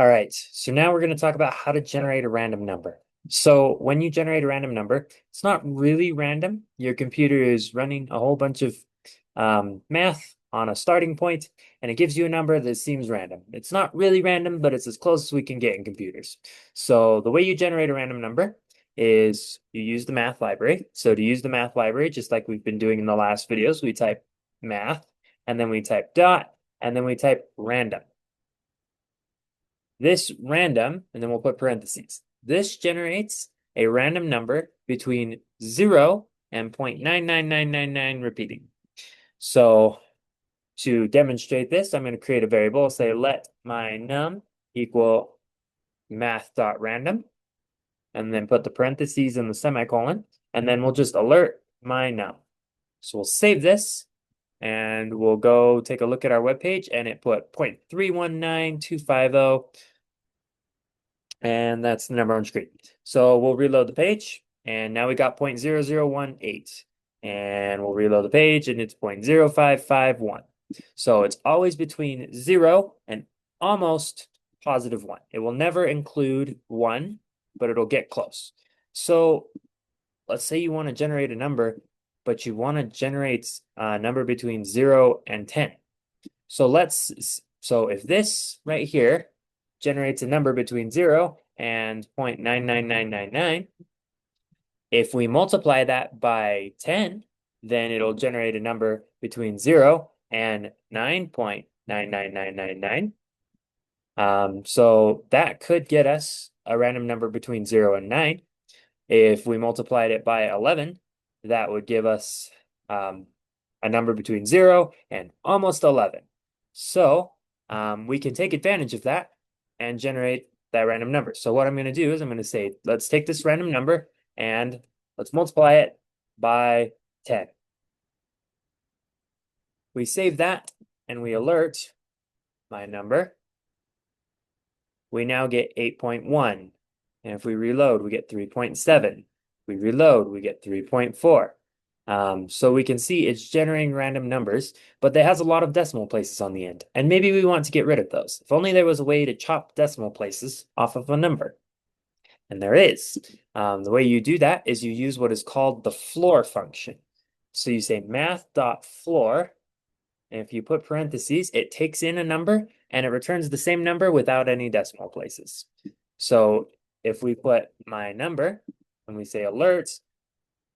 All right, so now we're going to talk about how to generate a random number. So when you generate a random number, it's not really random. Your computer is running a whole bunch of math on a starting point, and it gives you a number that seems random. It's not really random, but it's as close as we can get in computers. So the way you generate a random number is you use the math library. So to use the math library, just like we've been doing in the last videos, we type math, and then we type dot, and then we type random. This random, and then we'll put parentheses. This generates a random number between 0 and 0.99999 repeating. So to demonstrate this, I'm going to create a variable. Say let my num equal math.random, and then put the parentheses and the semicolon, and then we'll just alert my num. So we'll save this, and we'll go take a look at our webpage, and it put 0.319250. And that's the number on screen. So we'll reload the page, and now we got 0.0018. And we'll reload the page, and it's 0.0551. So it's always between 0 and almost positive 1. It will never include 1, but it'll get close. So let's say you want to generate a number, but you want to generate a number between 0 and 10. So if this right here generates a number between 0 and 0.99999. If we multiply that by 10, then it'll generate a number between 0 and 9.99999. So that could get us a random number between 0 and 9. If we multiplied it by 11, that would give us a number between 0 and almost 11. So we can take advantage of that and generate that random number. So what I'm going to do is I'm going to say, let's take this random number and let's multiply it by 10. We save that and we alert my number. We now get 8.1. And if we reload, we get 3.7. We reload, we get 3.4. So we can see it's generating random numbers, but it has a lot of decimal places on the end. And maybe we want to get rid of those. If only there was a way to chop decimal places off of a number. And there is. The way you do that is you use what is called the floor function. So you say math.floor, and if you put parentheses, it takes in a number and it returns the same number without any decimal places. So if we put my number, when we say alert,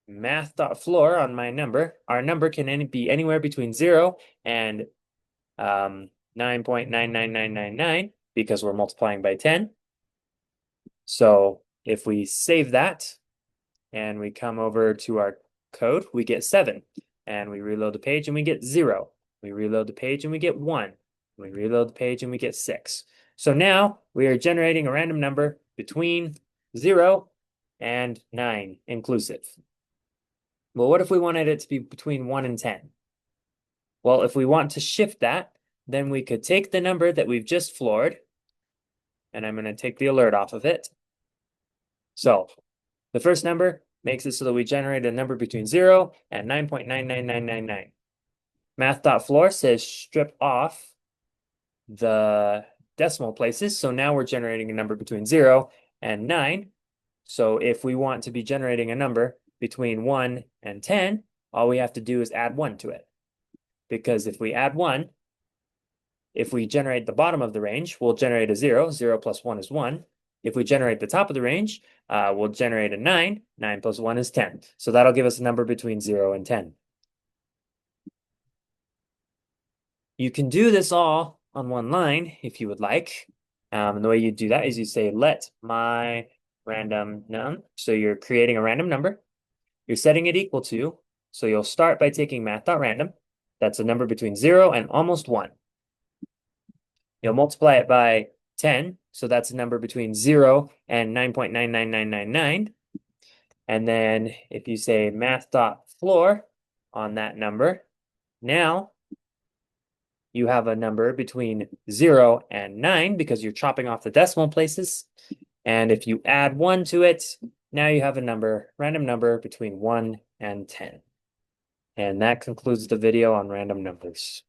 math.floor on my number, our number can be anywhere between 0 and 9.99999 because we're multiplying by 10. So if we save that and we come over to our code, we get 7. And we reload the page and we get 0. We reload the page and we get 1. We reload the page and we get 6. So now we are generating a random number between 0 and 9 inclusive. Well, what if we wanted it to be between 1 and 10? Well, if we want to shift that, then we could take the number that we've just floored, and I'm going to take the alert off of it. So the first number makes it so that we generate a number between 0 and 9.99999. Math.floor says strip off the decimal places. So now we're generating a number between 0 and 9. So if we want to be generating a number between 1 and 10, all we have to do is add 1 to it. Because if we add 1, if we generate the bottom of the range, we'll generate a 0. 0 plus 1 is 1. If we generate the top of the range, we'll generate a 9. 9 plus 1 is 10. So that'll give us a number between 0 and 10. You can do this all on one line if you would like. And the way you do that is you say, let my random num. So you're creating a random number. You're setting it equal to. So you'll start by taking math.random. That's a number between 0 and almost 1. You'll multiply it by 10. So that's a number between 0 and 9.99999. And then if you say math.floor on that number, now you have a number between 0 and 9 because you're chopping off the decimal places. And if you add 1 to it, now you have a random number between 1 and 10. And that concludes the video on random numbers.